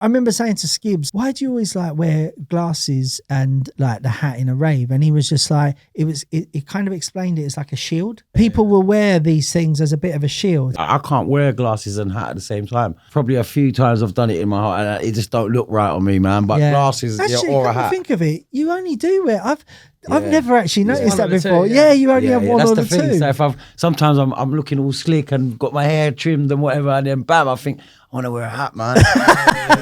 I remember saying to Skibbs, why do you always like wear glasses and like the hat in a rave? And he was just like, it kind of explained it as like a shield. People will wear these things as a bit of a shield. I can't wear glasses and hat at the same time. Probably a few times I've done it in my heart and it just don't look right on me, man. But glasses actually, or a hat. Think of it, you only do wear. I've never actually noticed that before. Two, you only have one or the two. So sometimes I'm looking all slick and got my hair trimmed and whatever, and then bam, I think I want to wear a hat, man.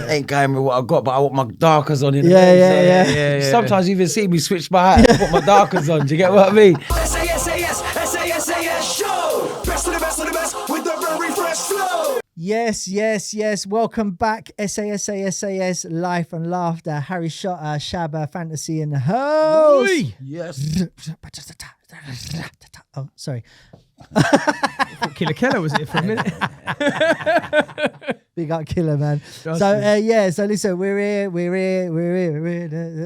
Ain't going with what I got, but I want my darkers on. Yeah. Sometimes you even see me switch my hat and put my darkers on. Do you get what I mean? SaSaSaS show. Best of the best of the best with the very fresh flow. Yes. Welcome back. SaSaS, Life and Laughter. Harry Shabba, Fantasy in the house. Yes. Oh, sorry. Killer Keller was it for a minute. Big up Killer, man. So listen, we're here.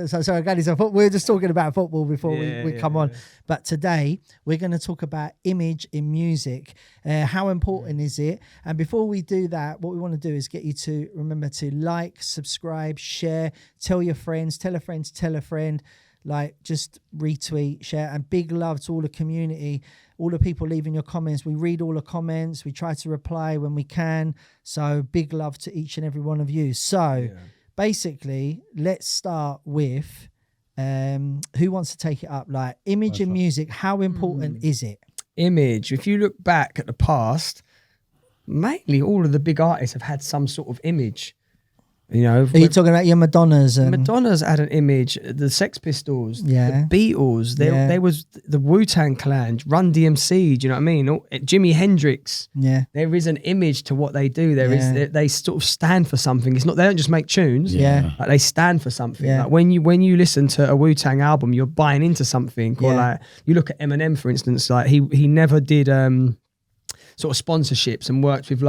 So sorry, guys, we're just talking about football before we come on. But today we're going to talk about image in music. How important is it? And before we do that, what we want to do is get you to remember to like, subscribe, share, tell your friends, tell a friend to tell a friend. Like, just retweet, share, and big love to all the community, all the people leaving your comments. We read all the comments. We try to reply when we can. So big love to each and every one of you. So basically, let's start with who wants to take it up? Like, image in music, how important is it? Image. If you look back at the past, mainly all of the big artists have had some sort of image. You know, are you talking about your Madonnas? Madonna's had an image. The Sex Pistols, the Beatles. They was the Wu-Tang Clan, Run DMC. Do you know what I mean? Jimi Hendrix. Yeah, there is an image to what they do. They sort of stand for something. It's not they don't just make tunes. Like they stand for something. Like when you listen to a Wu-Tang album, you're buying into something. Or like you look at Eminem, for instance. Like he never did sort of sponsorships and worked with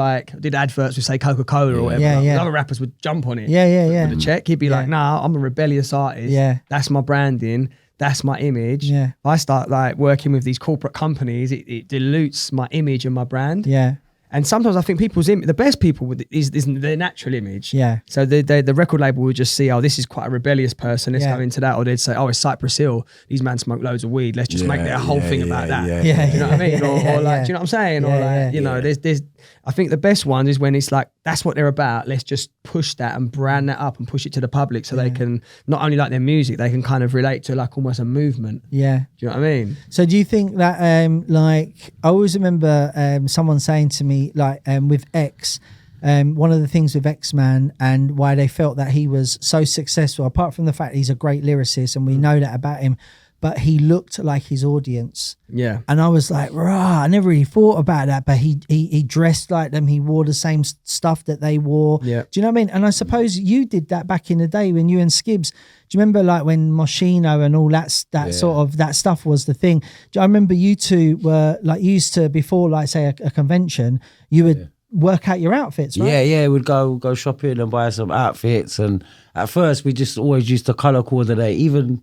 did adverts with say Coca-Cola or whatever. Other rappers would jump on it. For the check. He'd be like, nah, I'm a rebellious artist. That's my branding. That's my image. If I start working with these corporate companies, it dilutes my image and my brand. And sometimes I think people's the best people is their natural image. So the record label would just see, oh, this is quite a rebellious person. Let's go into that. Or they'd say, oh, it's Cypress Hill. These men smoke loads of weed. Let's just make that whole thing about that. Do you know what I mean? Or do you know what I'm saying? Or there's. I think the best one is when it's like that's what they're about. Let's just push that and brand that up and push it to the public so they can not only like their music, they can kind of relate to almost a movement. Do you know what I mean? So do you think that I always remember someone saying to me with X, one of the things with X-Man and why they felt that he was so successful, apart from the fact he's a great lyricist and we know that about him, but he looked like his audience. And I was like, rah, I never really thought about that, but he dressed like them. He wore the same stuff that they wore. Do you know what I mean? And I suppose you did that back in the day when you and Skibbs, do you remember when Moschino and all that sort of that stuff was the thing? I remember you two were used to, before say a convention, you would work out your outfits, right? We'd go shopping and buy some outfits. And at first we just always used to colour coordinate, even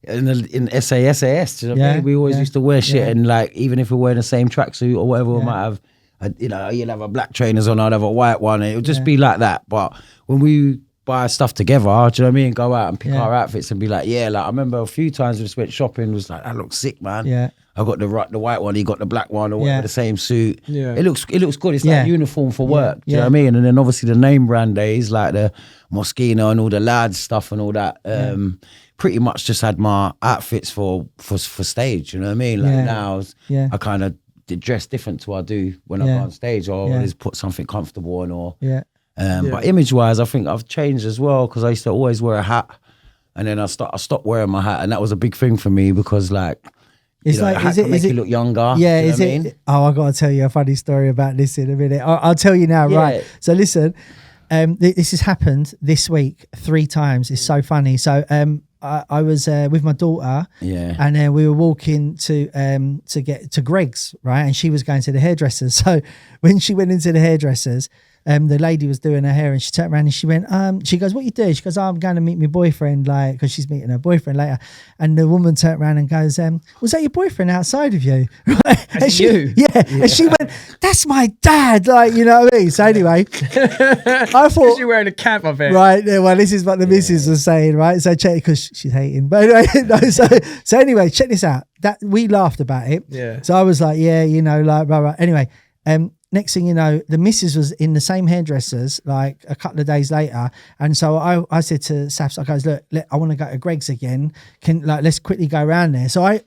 in SaSaS, do you know what I mean? We always used to wear shit and even if we're wearing the same tracksuit or whatever, we might have, you'll have a black trainers on, I'd have a white one. It would just be like that. But when we buy stuff together, do you know what I mean? Go out and pick our outfits and be like, I remember a few times we just went shopping, was like, that looks sick, man. I got the white one, he got the black one, or whatever, the same suit. It looks good. It's like uniform for work. Do you know what I mean? And then obviously the name brand days, like the Moschino and all the lads stuff and all that. Pretty much just had my outfits for stage. You know what I mean? Now I kind of dress different to what I do when I go on stage, or I just put something comfortable on, But image wise, I think I've changed as well, because I used to always wear a hat, and then I stopped wearing my hat, and that was a big thing for me because it's a hat can make you look younger. Yeah, is it? Mean? Oh, I got to tell you a funny story about this in a minute. I'll tell you now, right? So listen, this has happened this week 3 times. It's so funny. So I was with my daughter, and we were walking to get to Greg's, right? And she was going to the hairdressers. So when she went into the hairdressers, the lady was doing her hair, and she turned around and she went, she goes, "What you doing?" She goes, "Oh, I'm going to meet my boyfriend," like, because she's meeting her boyfriend later. And the woman turned around and goes, "Was that your boyfriend outside of you?" Right? And she, and she went, "That's my dad," like, you know what I mean? So anyway, I thought you're wearing a cap, I bet. Right, well, this is what the missus was saying, right? So check, because she's hating. But anyway, no, so anyway, check this out. That we laughed about it. Yeah. So I was like, yeah, you know, like, blah, blah. Anyway, next thing you know, the missus was in the same hairdressers like a couple of days later. And so I said to Safs, I goes, look, I want to go to Greg's again. Let's quickly go around there. So I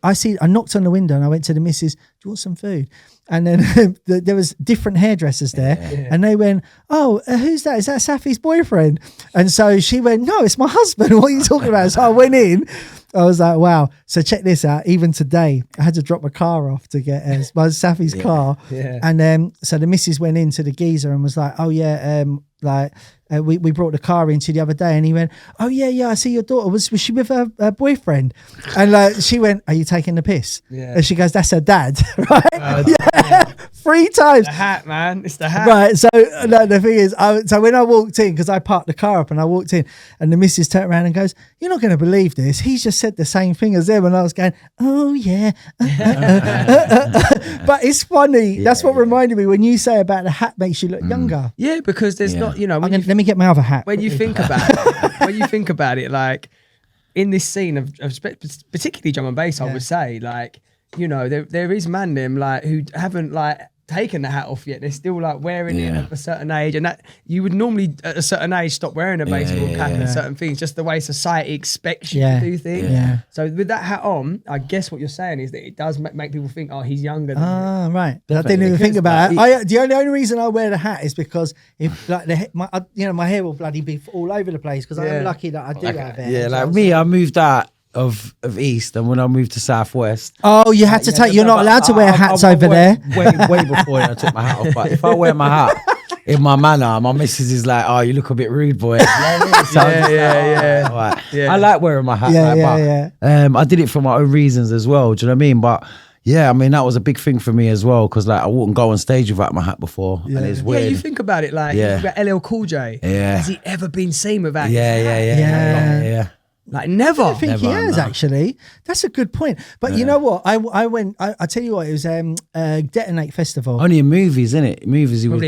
knocked on the window and I went to the missus, "Do you want some food?" And then there was different hairdressers there, and they went, "Oh, who's that? Is that Safi's boyfriend?" And so she went, "No, it's my husband. What are you talking about?" So I went in. I was like, wow. So check this out. Even today, I had to drop my car off to get my Safi's car. Yeah. And so the missus went into the geezer and was like, "Oh yeah, we brought the car into the other day," and he went, "Oh yeah, I see your daughter. Was she with her boyfriend?" And like she went, "Are you taking the piss?" Yeah. And she goes, "That's her dad," right? Yeah, 3 times. The hat, man. It's the hat. Right. So the thing is, so when I walked in, because I parked the car up and I walked in, and the missus turned around and goes, "You're not going to believe this. He's just said the same thing as them." And I was going, "Oh yeah." But it's funny. That's what reminded me when you say about the hat makes you look younger. Yeah, because there's not, you know, let me get my other hat. When you think about it, like in this scene of particularly drum and bass, I would say, like, you know, there is man them like who haven't like taken the hat off yet. They're still like wearing it at a certain age, and that you would normally at a certain age stop wearing a baseball cap and certain things, just the way society expects you to do things. Yeah. So with that hat on, I guess what you're saying is that it does make people think, oh, he's younger than me. Right. But I didn't even think about it. The only reason I wear the hat is because if like my hair will bloody be all over the place, because I'm lucky that I do have hair. Yeah, like me, I moved out of East, and when I moved to Southwest, you had to take. You're not allowed to wear hats over there. Way before I took my hat off. But if I wear my hat in my manner, my missus is like, "Oh, you look a bit rude, boy." I like wearing my hat. I did it for my own reasons as well. Do you know what I mean? But yeah, I mean, that was a big thing for me as well, because like I wouldn't go on stage without my hat before, and it's weird. Yeah, you think about it, like you think about LL Cool J. Yeah, has he ever been seen without? Yeah. Like never. I think he has actually. That's a good point. But you know what? I went. I tell you what. It was Detonate Festival. Only in movies, isn't it? Movies he would.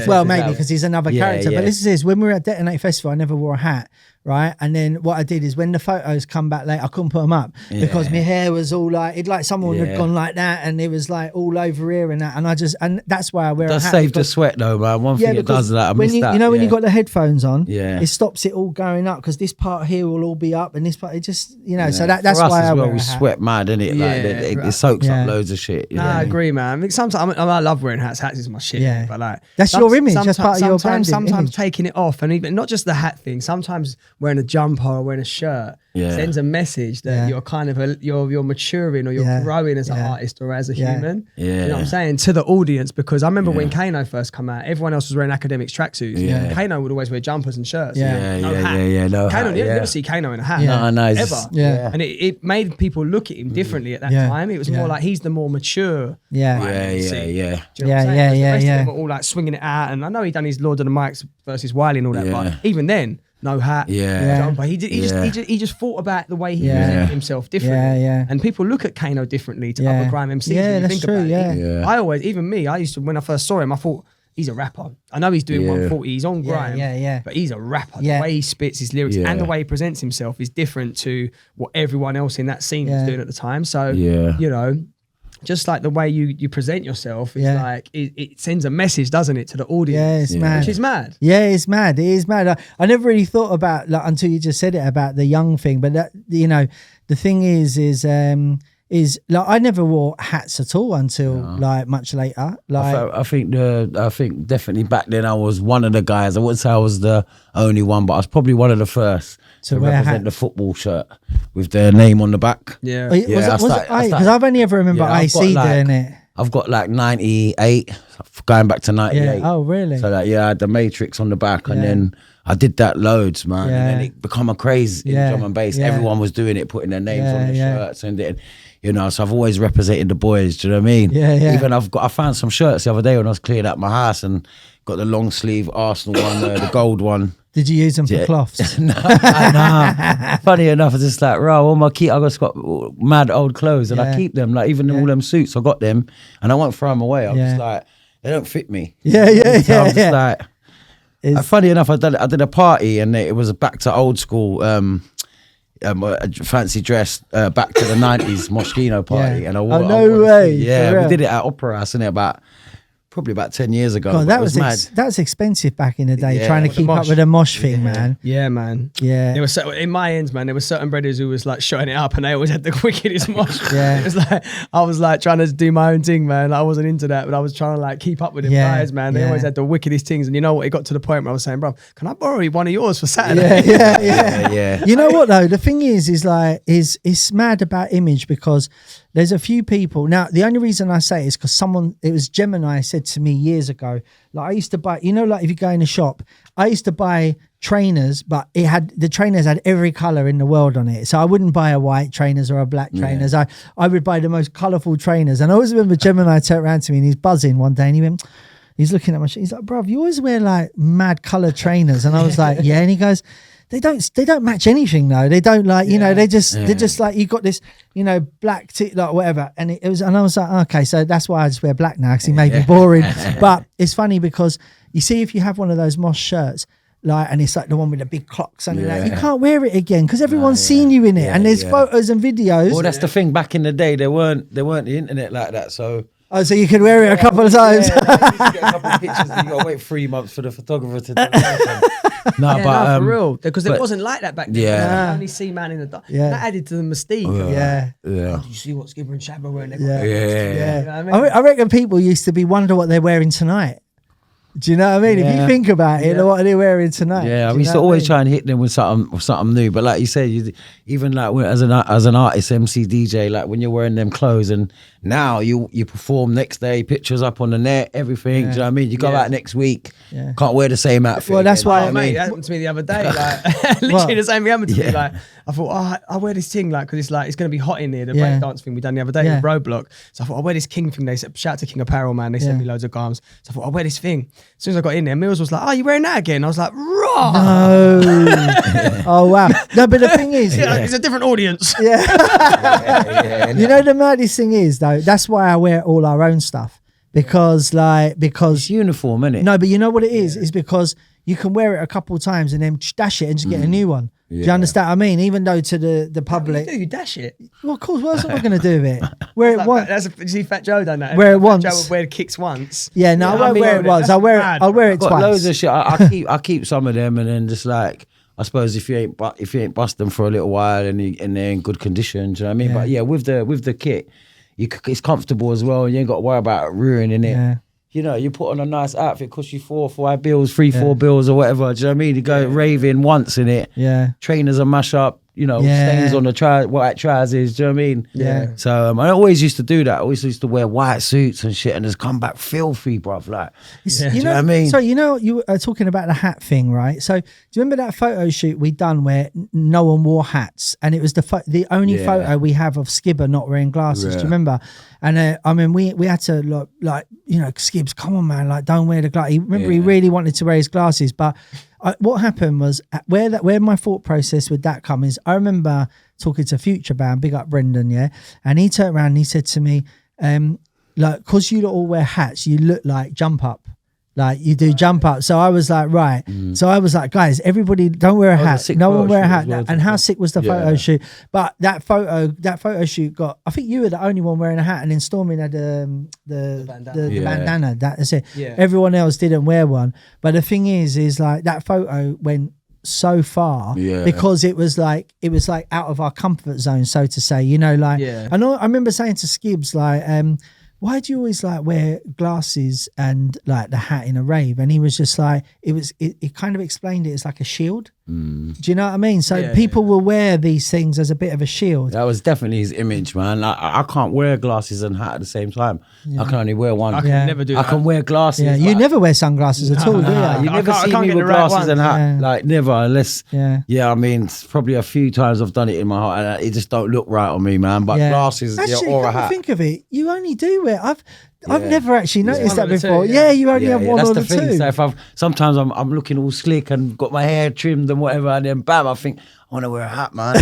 Well, maybe because he's another character. But listen to this. When we were at Detonate Festival, I never wore a hat. Right, and then what I did is when the photos come back late, I couldn't put them up because my hair was all like someone had gone like that, and it was like all over here and that, and that's why I wear a hat. Does save the sweat though, man. One thing it does that I miss that. You know when you got the headphones on, it stops it all going up, because this part here will all be up and this part it just so that's for us why as I wear we a hat. Sweat mad, innit? Like it soaks up loads of shit. I agree, man. I mean, sometimes I love wearing hats. Hats is my shit. Yeah. But like that's your image. That's part of your branding. Sometimes taking it off, and even not just the hat thing. Sometimes wearing a jumper or wearing a shirt sends a message that you're kind of you're maturing, or you're growing as an artist or as a human. You know what I'm saying, to the audience? Because I remember when Kano first come out, everyone else was wearing academics tracksuits. Kano would always wear jumpers and shirts. No hat. Kano, you never see Kano in a hat. No, ever. And it made people look at him differently at that time. It was more like he's the more mature. Do you know what I'm saying? All like swinging it out, and I know he done his Lord of the Mics versus Wiley and all that, but even then, no hat, jumper. He just thought about the way he presented himself differently. And people look at Kano differently to other grime MCs. Yeah, that's true. I always, even me, I used to, when I first saw him, I thought, he's a rapper. I know he's doing 140, he's on grime, but he's a rapper. The way he spits his lyrics and the way he presents himself is different to what everyone else in that scene was doing at the time. So, you know, just like the way you present yourself is like it sends a message, doesn't it, to the audience? Yeah, it's mad. Which is mad. Yeah, it's mad. It is mad. I never really thought about until you just said it about the young thing. But that, you know, the thing is like I never wore hats at all until like much later. Like I think definitely back then I was one of the guys. I wouldn't say I was the only one, but I was probably one of the first to represent the football shirt with their name on the back. Yeah. Was it because I've only ever remember IC doing it. I've got like 98, going back to 98. Yeah. Oh, really? So like, I had the Matrix on the back, and then I did that loads, man. And then it became a craze in drum and bass. Everyone was doing it, putting their names on the shirts, and then, you know, so I've always represented the boys. Do you know what I mean? Yeah. Even I found some shirts the other day when I was clearing out my house, and got the long sleeve Arsenal one, the gold one. Did you use them for cloths? No. Funny enough, it's just like, all my I got mad old clothes and I keep them. Like even all them suits, I got them and I won't throw them away. I'm just like, they don't fit me. Yeah. I'm just like, funny enough, I did a party and it was back to old school. A fancy dress back to the 90s Moschino party, and I wore no way. Yeah, we did it at Opera House, innit? Probably about 10 years ago. God, that was that was expensive back in the day, trying to keep up with the mosh thing, man. Yeah, man. Yeah. There was in my ends, man, there were certain brothers who was like shutting it up and they always had the wickedest mosh. Yeah. It was like, I was like trying to do my own thing, man. I wasn't into that, but I was trying to like keep up with them guys, man. They always had the wickedest things. And you know what? It got to the point where I was saying, bro, can I borrow one of yours for Saturday? Yeah. You know what though? The thing is it's mad about image because there's a few people. Now, the only reason I say it is because it was Gemini said to me years ago, like I used to buy, like if you go in a shop, I used to buy trainers, but the trainers had every color in the world on it. So I wouldn't buy a white trainers or a black trainers. I would buy the most colorful trainers. And I always remember Gemini turned around to me and he's buzzing one day and he's looking at my he's like, bruv, you always wear like mad color trainers. And I was like, yeah. And he goes, they don't match anything though. They don't like, they're just like, you got this, black like whatever. And and I was like, okay, so that's why I just wear black now because he made me boring. But it's funny because you see, if you have one of those Mosh shirts, like, and it's like the one with the big clocks and that, you can't wear it again because everyone's seen you in it. And there's photos and videos. Well, that's the thing. Back in the day, there weren't the internet like that. So. Oh, so you could wear it a couple of times. You get a couple of pictures and you got to wait 3 months for the photographer to do it. No, for real. Because it wasn't like that back then. Yeah. You only see man in the dark. Yeah. That added to the mystique. Yeah. Oh, do you see what Skipper and Shabba were? Yeah. You know what I mean? I reckon people used to wonder what they're wearing tonight. Do you know what I mean? If you think about it, what are they wearing tonight? Yeah, we used to always try and hit them with something new. But like you said, even like as an artist, MC, DJ, like when you're wearing them clothes, and now you perform next day, pictures up on the net, everything. Do you know what I mean? You go out next week, can't wear the same outfit. Well, that's why, mate, that happened to me the other day. Like literally the same thing happened to me. Like I thought, I wear this thing, like, because it's like it's going to be hot in here. The breakdance thing we done the other day with Roadblock. So I thought I wear this King thing. They said, shout out to King Apparel, man. They sent me loads of garms. So I thought I wear this thing. As soon as I got in there, Mills was like, "Oh, you wearing that again?" I was like, "Raw." No. Oh wow. No, but the thing is, it's a different audience. You know, the maddest thing is though, that's why I wear all our own stuff because it's uniform, isn't it? No, but you know what it is? It's because you can wear it a couple of times and then dash it and just get a new one. Do you understand what I mean? Even though to the public, you dash it. Well, of course. What else am I going to do with it? Wear it once. You see, Fat Joe done that. Wear it once. Fat Joe would wear kicks once. Yeah, no, I won't wear it once. I'll wear it twice. Loads of shit. I keep some of them, and then just like I suppose if you ain't bust them for a little while and they're in good condition, do you know what I mean? But yeah, with the kit, it's comfortable as well. You ain't got to worry about ruining it. Yeah. You put on a nice outfit, costs you 4 or 5 bills, 3, 4 bills or whatever. Do you know what I mean? You go raving once in it. Yeah. Trainers are mash up. Stains on the white trousers. Do you know what I mean? Yeah. So I always used to do that. I always used to wear white suits and shit, and just come back filthy, bruv. Like, do you know what I mean? So you were talking about the hat thing, right? So do you remember that photo shoot we done where no one wore hats, and it was the only photo we have of Skibber not wearing glasses? Do you remember? And I mean, we had to like Skibbs, come on, man, like don't wear the glasses. He really wanted to wear his glasses, but. What happened was where my thought process with that come is I remember talking to Future Band, big up Brendan, and he turned around and he said to me, like, cause you all wear hats, you look like Jump Up. Like you do Jump Up. So I was like, right. So I was like, guys, everybody don't wear a hat. No one wear a hat. Well, and how sick was the photo shoot? But that photo shoot got, I think you were the only one wearing a hat, and then Stormin had the bandana. That's it. Yeah. Everyone else didn't wear one. But the thing is like that photo went so far because it was like out of our comfort zone, so to say. I remember saying to Skibbs like, why do you always like wear glasses and like the hat in a rave? And he was just like, it kind of explained it as like a shield. Do you know what I mean? So people will wear these things as a bit of a shield. That was definitely his image, man. I can't wear glasses and hat at the same time. I can only wear one. I can never do that. I can wear glasses. Yeah, you never wear sunglasses at all, do you? You never see me with glasses and hat. Like never, unless I mean, it's probably a few times I've done it in my heart and it just don't look right on me, man. But glasses actually, or a hat. Think of it, you only do wear. I've never actually noticed that before. Two, yeah, you only have one that's or the the thing. two. So sometimes I'm looking all slick and got my hair trimmed and whatever, and then bam, I think I want to wear a hat, man.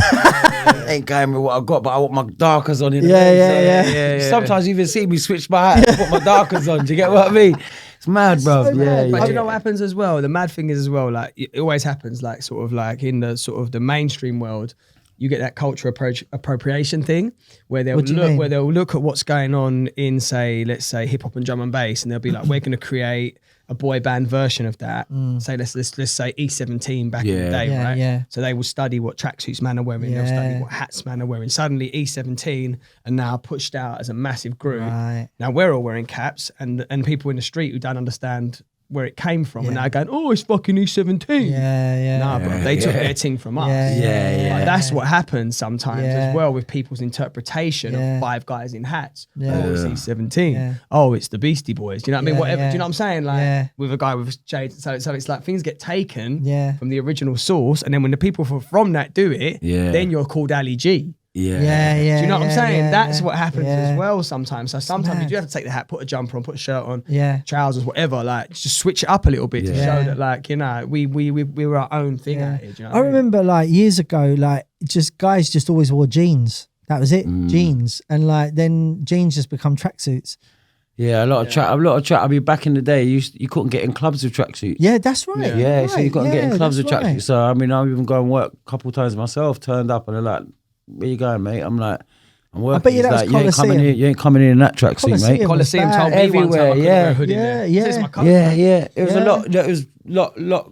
Ain't going with what I got, but I want my darkers on. Yeah. Sometimes you even see me switch my hat and put my darkers on. Do you get what I mean? It's mad, bro. so mad. But you know what happens as well? The mad thing is as well, like it always happens, like sort of like in the sort of the mainstream world, you get that culture appropriation thing where they'll look at what's going on in, say, let's say hip hop and drum and bass, and they'll be like, we're going to create a boy band version of that. Say let's say E17 back in the day, right? Yeah. So they will study what tracksuits man are wearing, they'll study what hats man are wearing. Suddenly E17 are now pushed out as a massive group. Right. Now we're all wearing caps, and people in the street who don't understand where it came from, and now going, oh, it's fucking E17. Nah, bro, they took their thing from us. Like, that's what happens sometimes as well with people's interpretation of five guys in hats. Oh, it's E17. Oh, it's the Beastie Boys. Do you know what I mean? Whatever. Do you know what I'm saying? Like with a guy with shades. So it's like things get taken from the original source, and then when the people from that do it, then you're called Ali G. Yeah. Do you know what I'm saying? That's what happens as well sometimes. So sometimes you do have to take the hat, put a jumper on, put a shirt on, trousers, whatever. Like just switch it up a little bit to show that, like, you know, we were our own thing out here. Do you know what I mean? remember like years ago, like just guys just always wore jeans. That was it, jeans, and like then jeans just become tracksuits. Yeah, a lot of track. I mean, back in the day, you couldn't get in clubs with tracksuits. Yeah, that's right. Yeah, so you couldn't get in clubs with that's right. tracksuits. So I mean, I even go and work a couple of times myself. Turned up and they're like, "Where you going, mate?" I'm like, "I'm working." I bet you that was Coliseum. You ain't coming in that tracksuit, mate. Coliseum was told bad. me one time I couldn't wear a hoodie there. This is my colour. It was a lot. It was lot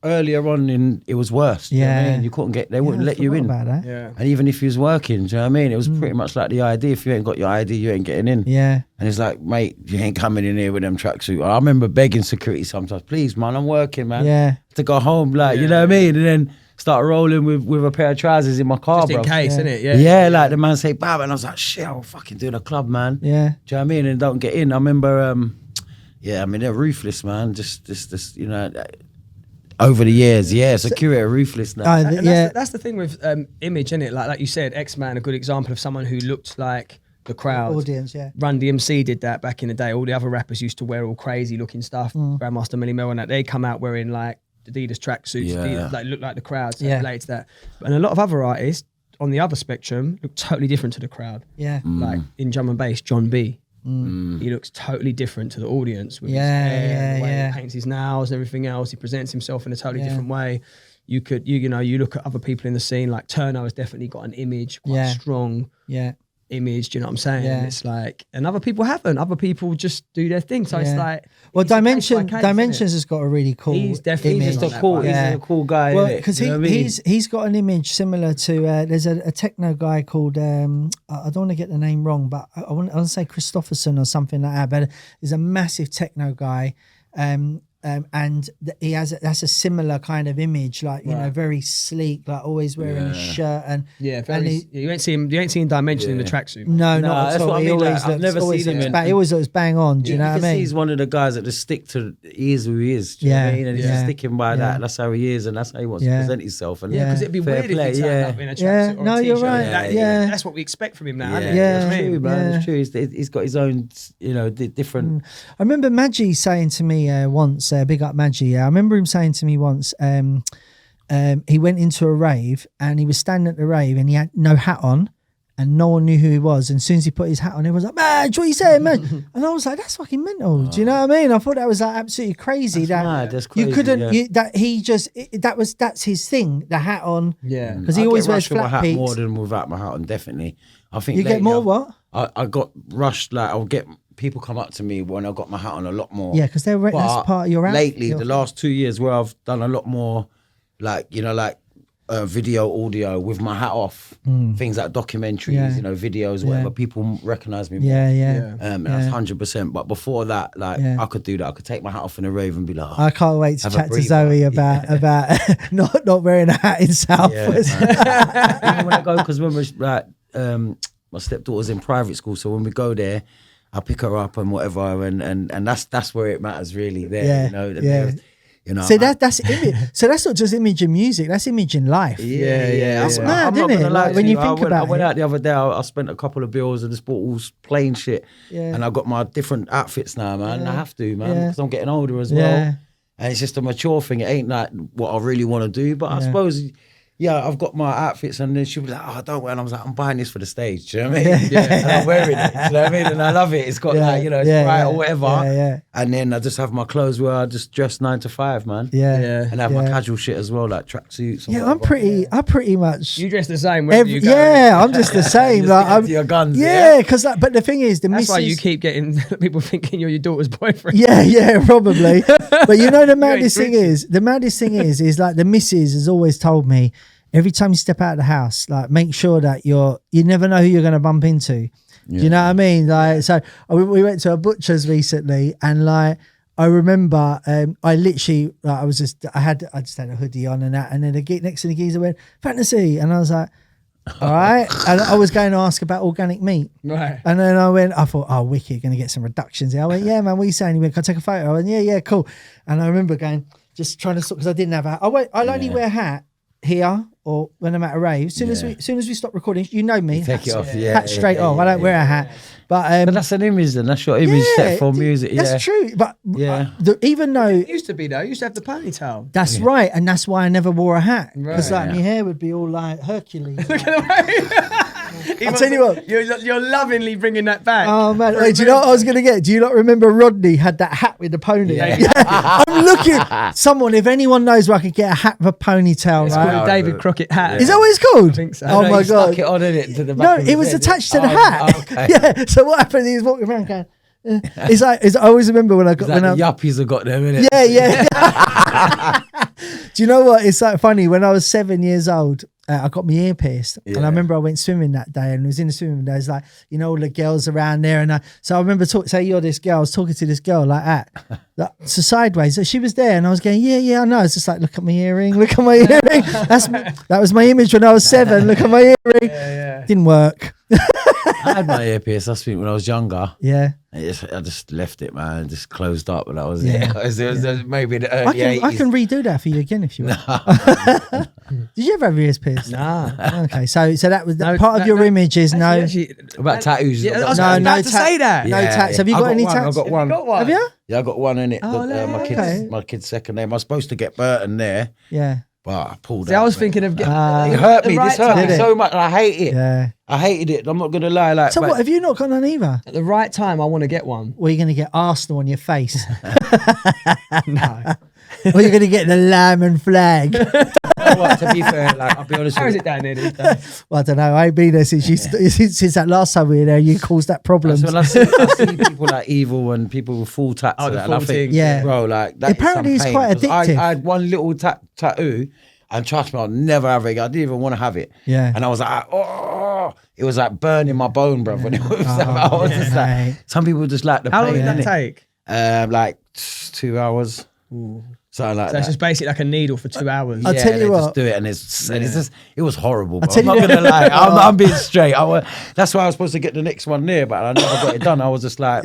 earlier on. It was worse. Do you know what I mean? You couldn't get. They wouldn't let you in. About that. Yeah. And even if you was working, do you know what I mean? It was pretty much like the ID. If you ain't got your ID, you ain't getting in. Yeah. And it's like, mate, you ain't coming in here with them tracksuit. I remember begging security sometimes, please, man, I'm working, man. Yeah. To go home, like, you know what I mean? And then start rolling with a pair of trousers in my car, Just bro. in case, innit? Yeah, like the man say, "Bab," and I was like, shit, I'm fucking doing a club, man. Yeah. Do you know what I mean? And don't get in. I remember, I mean, they're ruthless, man. Just you know, over the years, security are ruthless now. And that's the thing with image, innit? Like you said, X-Man, a good example of someone who looked like the crowd. Audience, Run DMC did that back in the day. All the other rappers used to wear all crazy looking stuff. Grandmaster Millie Mel and that. They come out wearing like Adidas tracksuits, like look like the crowd, so related to that. And a lot of other artists on the other spectrum look totally different to the crowd. Yeah. Like in drum and bass, John B. He looks totally different to the audience with his hair, the way he paints his nails and everything else. He presents himself in a totally different way. You look at other people in the scene, like Turner has definitely got an image, quite strong image, do you know what I'm saying? And it's like, and other people haven't. Other people just do their thing. So it's like, well, Dimensions has got a really cool. He's definitely image. He's a cool guy. Well, because he's got an image similar to there's a techno guy called I don't want to get the name wrong, but I want to say Christopherson or something like that. But he's a massive techno guy. And he has that's a similar kind of image, like you know, very sleek, like always wearing a shirt and you ain't seen Dimension in the tracksuit. No, not at all. He always I've never seen him. He always looks bang on. Do you know what I mean? He's one of the guys that just stick to he is who he is. Do you know what I mean? And he's just sticking by that. That's how he is, and that's how he wants to present himself. And because it'd be weird if he turned up in a tracksuit or a you're t-shirt. right. That's what we expect from him now. It's true. It's got his own, different. I remember Maggie saying to me once, big up Maggie. I remember him saying to me once, he went into a rave and he was standing at the rave and he had no hat on and no one knew who he was. And as soon as he put his hat on, everyone was like, "Madge, what are you saying, man?" And I was like, that's fucking mental. Do you know what I mean? I thought that was like absolutely crazy. That's crazy, you couldn't, that's his thing, the hat on. Yeah. Because he always wears flat peaks. More than without my hat on, definitely. I think you get more what? I got rushed, like I'll get people come up to me when I got my hat on a lot more. Yeah, because that's part of your outfit. Lately, the last 2 years where I've done a lot more, like video, audio with my hat off, things like documentaries, videos, whatever. People recognise me more. And that's 100%. But before that, I could do that. I could take my hat off in a rave and be like, I can't wait to chat to Zoe about not wearing a hat in Southwest. Even when I go, because when we're my stepdaughter's in private school, so when we go there, I pick her up and whatever, and that's where it matters really. There, You know, See, that's image. So that's not just image in music. That's image in life. Yeah. That's I'm mad, not isn't gonna it? lie Like, to when you I think went, about I went it. out the other day. I spent a couple of bills and just bought all plain shit. Yeah. And I got my different outfits now, man. And I have to, man, Yeah. because I'm getting older as well. Yeah. And it's just a mature thing. It ain't like what I really want to do. But I suppose, I've got my outfits, and then she'll be like, "Oh, don't wear." And I was like, "I'm buying this for the stage." Do you know what I mean? And I'm wearing it. Do you know what I mean? And I love it. It's got like, it's bright or whatever. Yeah. And then I just have my clothes where I just dress 9 to 5, man. Yeah. And I have my casual shit as well, like tracksuits. Yeah, I'm pretty much. You dress the same wherever you go. Yeah, I'm just the same. Like, I'm your guns. Yeah, because but the thing is, That's why you keep getting people thinking you're your daughter's boyfriend. Yeah, probably. But you know, the maddest thing drinking. is like the missus has always told me, every time you step out of the house, like make sure that you never know who you're going to bump into. Do you know what I mean? Like, so we went to a butcher's recently, and like I remember, I literally, like, I just had a hoodie on and that, and then the next to the geezer went fantasy, and I was like, all right, and I was going to ask about organic meat, Right? and then I thought, oh, wicked, going to get some reductions here. I went, yeah, man, what are you saying? He went, can I take a photo? I went, yeah, cool. And I remember going, just trying to, because I didn't have a hat. I'll only wear a hat here or when I'm at a rave. As soon as we stop recording, you know me. Take it off, hat straight off. I don't wear a hat. But that's an image then. That's your image set for music. That's true. But even though It used to be though. You used to have the ponytail. that's right, and that's why I never wore a hat, Right. because my hair would be all like Hercules. I'll tell you what. You're lovingly bringing that back. Oh man, wait, do you know what I was gonna get? Do you not remember Rodney had that hat with the pony? Yeah. I'm looking. Someone, if anyone knows where I could get a hat with a ponytail, It's right? called a David Crockett hat. Is that what it's called? I think so. Oh my god! Stuck it on it to the back No, of it his was head. attached to the hat. Okay. Yeah. So what happened? He was walking around going. I always remember when I got Like the yuppies have got them, innit? Yeah. Do you know what? It's like funny. When I was 7 years old, I got my ear pierced, and I remember I went swimming that day, and was in the swimming. There's like, all the girls around there, and so I remember say you're this girl. I was talking to this girl like that, so sideways. So she was there, and I was going, yeah, I know. It's just like, look at my earring, look at my earring. That was my image when I was 7. Look at my earring. Didn't work. I had my ear pierced, I think, when I was younger. Yeah. I just left it, man. Just closed up, and that was it. It was maybe the early I 80s. can redo that for you again if you want. Did you ever have your ears pierced? Nah. Okay, so that was part of your image is Actually, About tattoos. Yeah, I was No, about no to say that. no tats. Have you got any tats? I got one. Got one. Have you? Yeah, I got one in it. Oh, My kid's second name. I was supposed to get Burton there, Yeah. but I pulled See, out. I was thinking of It hurt me. This hurt Did me it? so much, and I hate it. Yeah. I hated it. I'm not gonna lie. Like, So but- what, have you not got none either? at the right time. I want to get one. Or you're going to get Arsenal on your face? No. Or you're going to get the lamb and flag? What, to be fair, like, I'll be honest How with is you. it down there these days? Well, I don't know. I ain't been there since since that last time we were there. You caused that problem. So when I see people like evil and people with full tats, Oh, the and I full think, thing. Yeah. bro, like that. Apparently is some it's quite pain, 'cause addictive. I had one little tattoo, and trust me, I'll never have it. I didn't even want to have it. Yeah. And I was like, oh, it was like burning my bone, bro. When it was, I was just right. like, some people just like the How long pain. did that take? Like 2 hours. Something like So that. it's just basically like a needle for 2 hours. I'll tell you they what. just do it, and it's just, it was horrible. Bro. tell I'm not you gonna lie, I'm being straight. That's why I was supposed to get the next one there, but I never got it done. I was just like,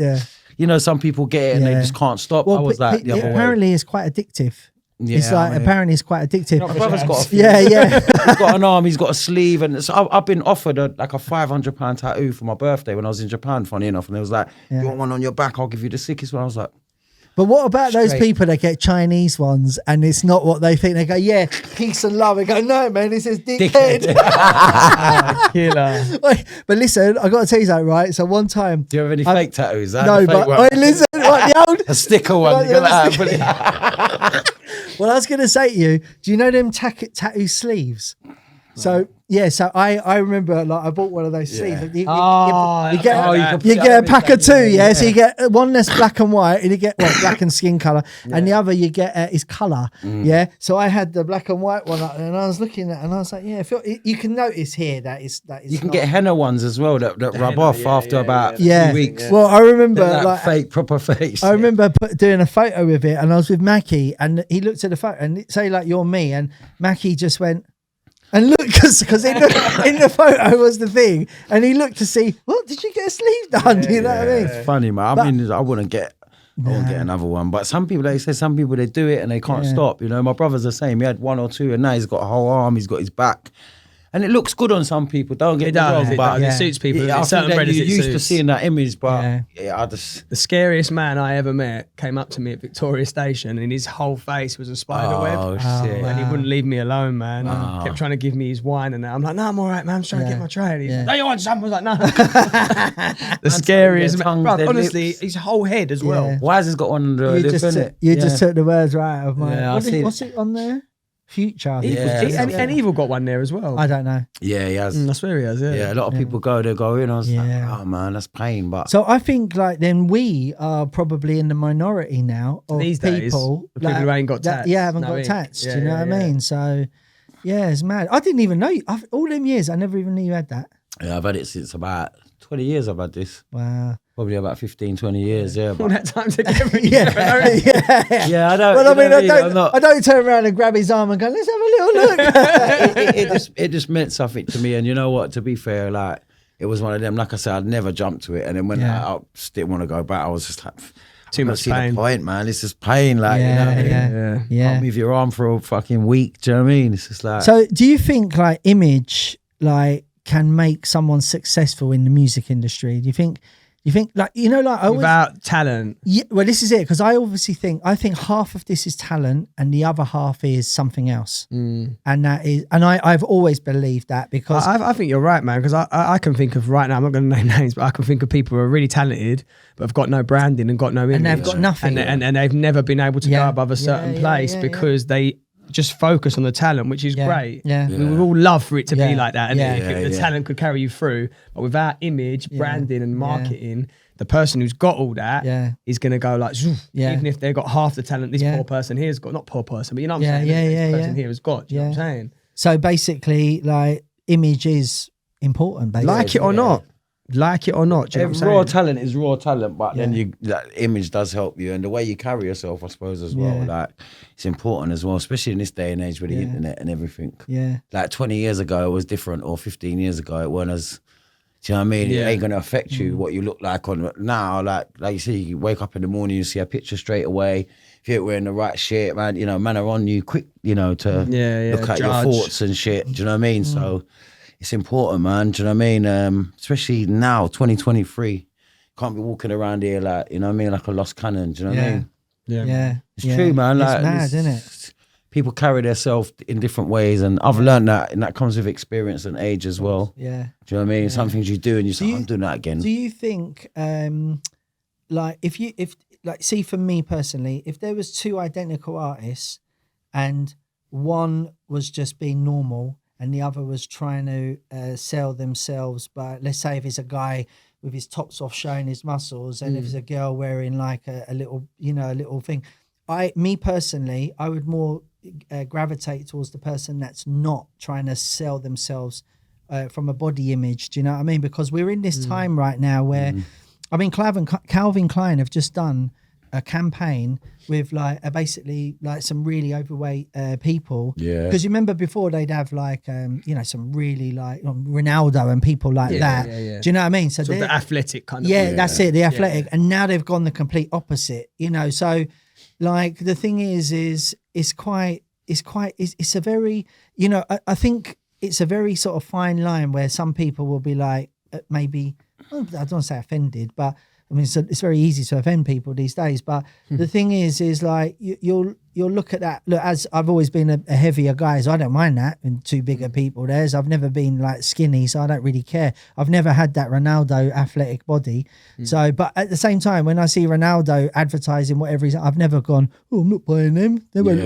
some people get it and they just can't stop. I was like the other way. apparently it's quite addictive. Yeah, It's like, apparently it's quite addictive. My brother's got a few. Yeah. He's got an arm, he's got a sleeve, and so I've been offered a £500 tattoo for my birthday when I was in Japan. Funny enough, and it was like, "You want one on your back? I'll give you the sickest one." I was like, But what about those Straight. people that get Chinese ones and it's not what they think? They go, yeah, peace and love. They go, no, man, it says dickhead. Killer. Wait, but listen, I got to tell you something, right? So one time. "Do you have any fake tattoos?" I had No, a fake but one. wait, listen, what, the old. A sticker one. Right, You go like yeah, that, put it- Well, I was going to say to you, do you know them tattoo sleeves? So yeah, so I remember like I bought one of those sleeves. You get a pack of two, yeah. So you get one that's black and white, and you get black and skin color, and the other you get is color, yeah. So I had the black and white one, and I was looking at, it and I was like, yeah, you can notice here that is You can get henna ones as well that rub off after about a few weeks. Well, I remember They're like fake proper face. I remember doing a photo with it, and I was with Mackie, and he looked at the photo and say like you're me, and Mackie just went. And look, because in the photo was the thing, and he looked to see, what, did you get a sleeve done? Do you know what I mean? It's funny, man. I mean, I wouldn't get I won't get another one. But some people, like you said, some people, they do it and they can't stop. You know, my brother's the same. He had 1 or 2 and now he's got a whole arm, he's got his back. And it looks good on some people, don't get me wrong. But it suits people. I think that you're used to seeing that image, but I just... The scariest man I ever met came up to me at Victoria Station and his whole face was a spider web. Oh, shit. And he wouldn't leave me alone, man. Kept trying to give me his wine and that. I'm like, no, I'm all right, man. I'm just trying to get my tray. And he's like, no, you want some? I was like, no. The scariest man. Bro, honestly, his whole head as well. Why has he got one under you lip, just, you just took the words right out of my... What's it on there? Future. And Evil got one there as well. I don't know. Yeah, he has. I swear he has, Yeah, a lot of people they go in. I was like, oh man, that's pain. But so I think like then we are probably in the minority now of these days, people like, who ain't got tats. Haven't got tats. Do you know what I mean? So yeah, it's mad. I didn't even know all them years. I never even knew you had that. Yeah, I've had it since about 20 years. I've had this. Wow. Probably about 15, 20 years, But all that time together. Yeah, I don't. Well, I mean, I don't turn around and grab his arm and go, let's have a little look. it just meant something to me. And you know what? To be fair, like it was one of them. Like I said, I'd never jumped to it. And then when I just didn't want to go back, I was just like, too much pain. The point, man. This is pain. Like, you know what I mean? Can't move your arm for a fucking week. Do you know what I mean? It's just like. So, do you think like image like can make someone successful in the music industry? Do you think like, you know, like without talent? Yeah, well, this is it, because I think half of this is talent and the other half is something else. And that is, and I've always believed that, because I think you're right, man, because I can think of right now, I'm not going to name names, but I can think of people who are really talented but have got no branding and got no image. And they've got nothing. And they've never been able to go above a certain place because they just focus on the talent, which is great. We would all love for it to be like that. And if the talent could carry you through, but without image, branding and marketing, the person who's got all that is going to go like, even if they've got half the talent, this poor person here has got, not poor person, but you know what I'm saying? This person here has got, you know what I'm saying? So basically, like, image is important, basically. Like it or not. Like it or not, do you know what I'm raw saying? talent is raw talent, but then that image does help you, and the way you carry yourself, I suppose, as well. Like, it's important as well, especially in this day and age with the internet and everything. Like 20 years ago, it was different, or 15 years ago, it weren't as. Do you know what I mean? It ain't gonna affect you what you look like on now. Like you see, you wake up in the morning, you see a picture straight away. If you're wearing the right shit, man, you know, man are on you quick, you know, to look at your thoughts and shit. Do you know what I mean? So. It's important, man. Do you know what I mean? Especially now, 2023. Can't be walking around here like, you know what I mean, like a lost cannon. Do you know what I mean? Yeah. It's true, man. Like, it's mad, isn't it? People carry themselves in different ways, and I've learned that, and that comes with experience and age as well. Yeah. Do you know what I mean? Some things you do, and you say, I'm doing that again. Do you think, like, see, for me personally, if there was 2 identical artists, and one was just being normal, and the other was trying to sell themselves, but let's say if it's a guy with his tops off showing his muscles, and if it's a girl wearing like a little, you know, a little thing, me personally, I would more gravitate towards the person that's not trying to sell themselves from a body image. Do you know what I mean? Because we're in this time right now where, I mean, Calvin Klein have just done a campaign with like basically like some really overweight people. Because you remember before they'd have like you know, some really like Ronaldo and people like that. Do you know what I mean? So the athletic kind of. That's it, the athletic. And now they've gone the complete opposite. You know, so like the thing is it's a very, you know, I think it's a very sort of fine line where some people will be like maybe, I don't want to say offended, but I mean, it's very easy to offend people these days, but the thing is like you'll look at that. Look, as I've always been a heavier guy, so I don't mind that, and 2 bigger people. I've never been like skinny, so I don't really care. I've never had that Ronaldo athletic body. So, but at the same time, when I see Ronaldo advertising whatever I've never gone, oh, I'm not buying them. They won't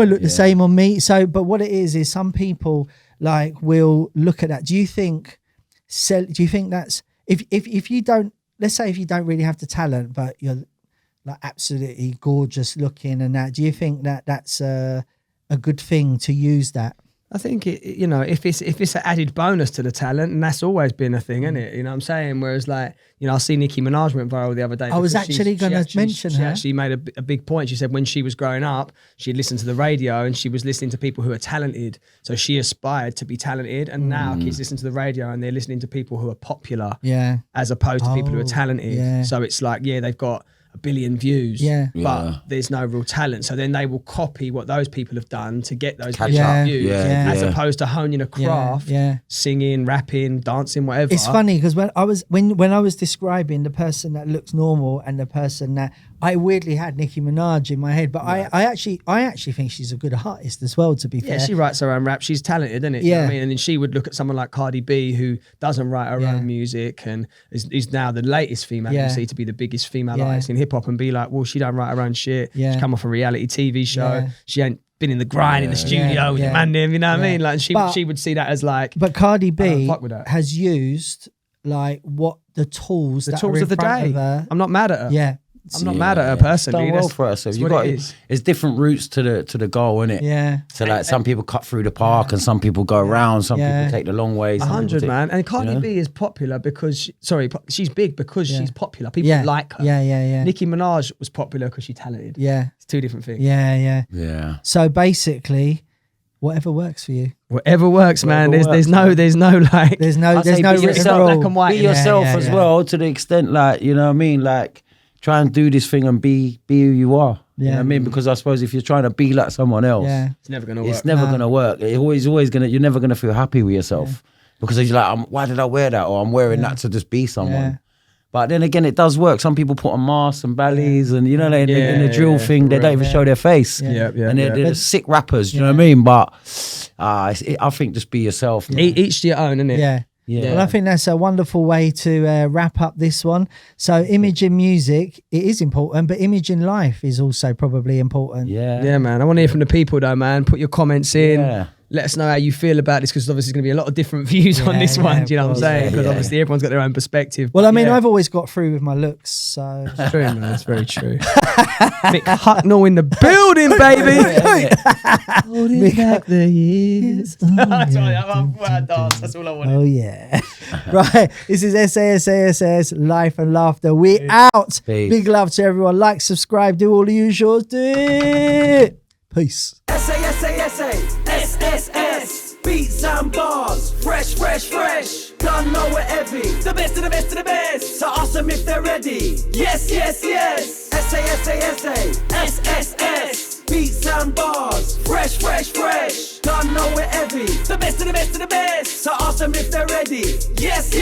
look the same on me. So, but what it is some people like will look at that. Do you think that's if you don't? Let's say if you don't really have the talent, but you're like absolutely gorgeous looking and that, do you think that that's a good thing to use that? I think you know, if it's an added bonus to the talent, and that's always been a thing, isn't it? You know what I'm saying? Whereas like, you know, I see Nicki Minaj went viral the other day. I was actually going to mention her. She actually made a big point. She said when she was growing up, she'd listened to the radio and she was listening to people who are talented. So she aspired to be talented, and now kids listen to the radio and they're listening to people who are popular, as opposed to people who are talented. So it's like, they've got a billion views. Yeah. But there's no real talent. So then they will copy what those people have done to get those Catch billion up. views. Yeah. As opposed to honing a craft, singing, rapping, dancing, whatever. It's funny because when I was describing the person that looks normal and the person that I weirdly had Nicki Minaj in my head, but I actually think she's a good artist as well, to be fair. Yeah, she writes her own rap. She's talented, isn't it? Yeah. You know what I mean? And then she would look at someone like Cardi B, who doesn't write her own music and is now the latest female MC to be the biggest female artist in hip hop, and be like, well, she don't write her own shit. She come off a reality TV show. She ain't been in the grind in the studio with the man them, you know what I mean? Like, she would see that as like. But Cardi B has used like what the tools of the day. I'm not mad at her. Yeah. I'm not mad at her personally. Done well for her. So you got it's different routes to the goal, innit? Yeah. So like some people cut through the park and some people go around. Some people take the long ways. 100, man. And Cardi B is popular because she's big because she's popular. People like her. Yeah. Nicki Minaj was popular because she's talented. Yeah. It's two different things. Yeah. So basically, whatever works for you. Whatever works, man. There's no like there's no written rule. Black and white. Be yourself as well, to the extent like, you know what I mean, like. Try and do this thing and be who you are. You know what I mean? Because I suppose if you're trying to be like someone else, it's never gonna work. It's never gonna work. It's always gonna. You're never gonna feel happy with yourself because you're like, why did I wear that? Or I'm wearing that to just be someone. But then again, it does work. Some people put on masks and bellies and, you know, in the drill thing, they don't even show their face. And they're sick rappers, you know what I mean? But I think just be yourself. Each to your own, innit? Yeah. Well, I think that's a wonderful way to wrap up this one. So image in music, it is important, but image in life is also probably important. Yeah, man. I want to hear from the people though, man. Put your comments in. Let us know how you feel about this, because obviously there's going to be a lot of different views on this one. Do you know what I'm saying? Because obviously everyone's got their own perspective. Well, I mean, I've always got through with my looks, so it's true, man. That's very true. Mick Hucknall in the building, baby. Holding back the years. That's all I wanted. Oh yeah. Right. This is SaSaSaS Life and Laughter. We're out. Peace. Big love to everyone. Like, subscribe, do all the usuals. Do it. Peace. SaSaSaS, beats and bars, fresh. Don't know we're heavy. The best of the best of the best. So awesome if they're ready. Yes. SaSaSaS, beats and bars, fresh. Don't know we're heavy. The best of the best of the best. So awesome if they're ready. Yes.